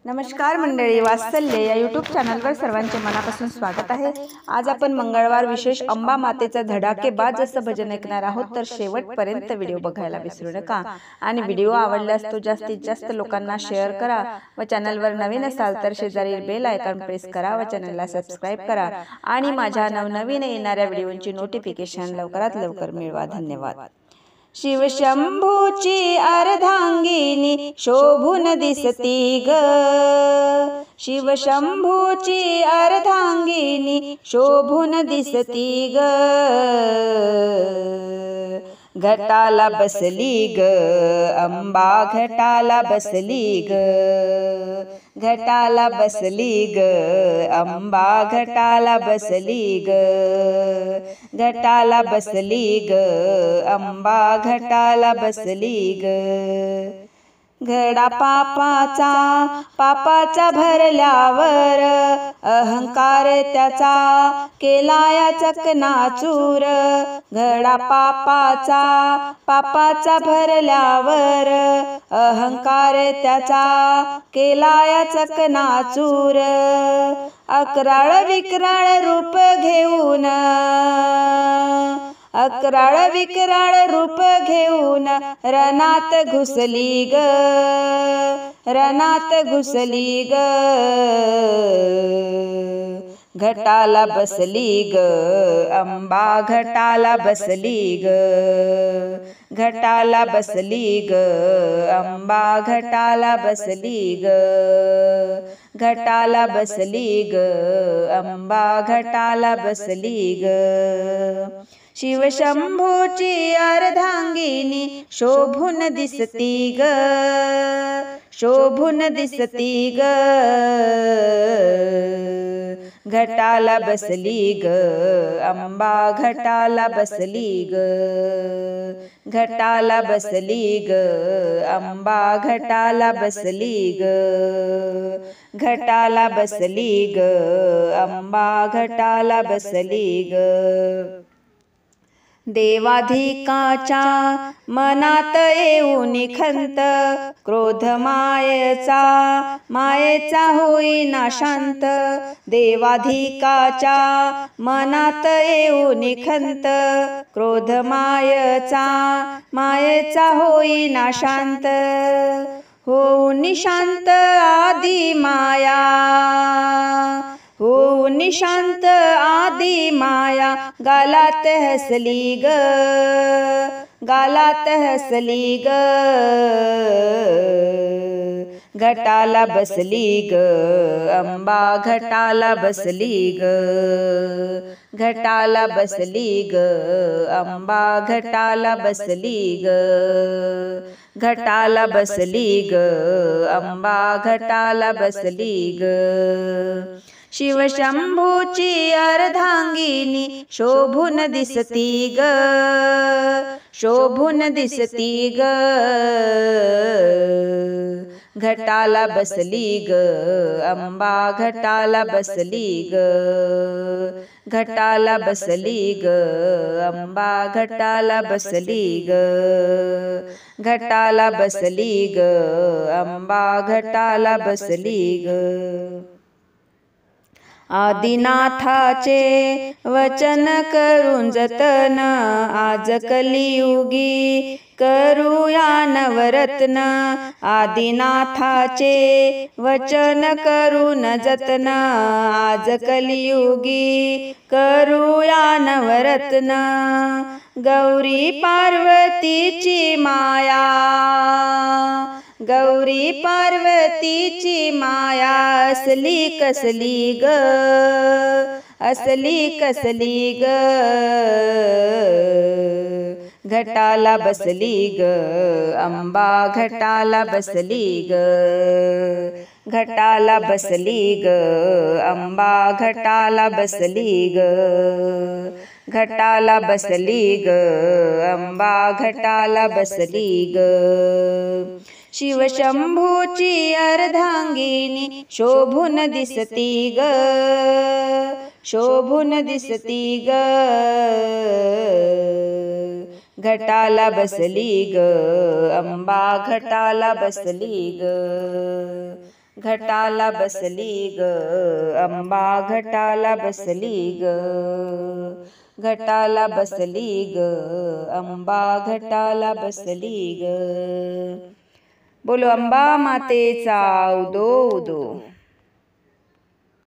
नमस्कार मंडळी, वात्सल्य या यूट्यूब चॅनलवर सर्वांचे मनापासून स्वागत आहे। आज आपण मंगळवार विशेष अंबा मातेचं धडाकेबाज असं भजन ऐकणार आहोत, तर शेवटपर्यंत व्हिडिओ बघायला विसरू नका। आणि व्हिडिओ आवडल्यास तो जास्तीत जास्त लोकांना शेअर करा व चॅनलवर नवीन असाल तर शेजारील बेल आयकॉन प्रेस करा व चॅनलला सबस्क्राइब करा आणि माझ्या नवनवीन येणाऱ्या व्हिडिओंची नोटिफिकेशन लवकरात लवकर मिळवा। धन्यवाद। शिवशंभूची अर्धांगिनी शोभून दिसती ग, शिवशंभूची अर्धांगिनी शोभून दिसती ग, घटाला बसली ग अंबा घटाला बसली ग, घटाला बसली ग अंबा घटाला बसली ग, घटाला बसली ग अंबा घटाला बसली ग। घडा पापाचा भरल्यावर अहंकार त्याचा केलाया चकनाचूर, घडा पापाचा भरल्यावर अहंकार त्याचा केलाया चकनाचूर, अकराळ विक्राळ रूप घेऊन, अकराळ विक्राळ रूप घेऊन रणात घुसली ग, रणात घुसली ग, घटाला बसली ग अंबा घटाला बसली ग, घटाला बसली ग अंबा घटाला बसली ग, घटाला बसली ग अंबा घटाला बसली ग। शिवशंभूची अर्धांगिनी शोभून दिसती ग, शोभून दिसती ग, घटाला बसली ग अंबा घटाला बसली ग, घटाला बसली ग अंबा घटाला बसली ग, घटाला बसली ग अंबा घटाला बसली ग। देवाधिकाच्या मनात येऊन खंत, क्रोध मायेचा होईना शांत, देवाधिकाच्या मनात येऊन खंत, क्रोध मायेचा होईना शांत, होऊन शांत आदि माया, होऊन शांत आदि माया गालात हसली ग, गालात हसली ग, घटाला बसली ग अंबा घटाला बसली ग, घटाला बसली ग अंबा घटाला बसली ग, घटाला बसली ग अंबा घटाला बसली ग। शिवशंभूची अर्धांगिनी शोभून दिसती ग, शोभून दिसती ग, घटाला बसली ग अंबा घटाला बसली ग, घटाला बसली ग अंबा घटाला बसली ग, घटाला बसली ग अंबा घटाला बसली ग। आदिनाथाचे वचन करून जतन, आज कलियुगी करूया नवरत्न, आदिनाथाचे वचन करून जतन, आज कलियुगी करूया नवरत्न, गौरी पार्वतीची माया, गौरी पार्वतीची माया असली कसली ग, असली कसली ग, घटाला बसली ग अंबा घटाला बसली ग, घटाला बसली ग अंबा घटाला बसली ग, घटाला बसली ग अंबा घटाला बसली ग। शिवशंभूची अर्धांगिनी शोभून दिसती ग, शोभून दिसती ग, घटाला बसली ग अंबा घटाला बसली ग, घटाला बसली ग अंबा घटाला बसली ग, घटाला बसली ग अंबा घटाला बसली ग। बोलो अंबा मातेचा उदो उदो।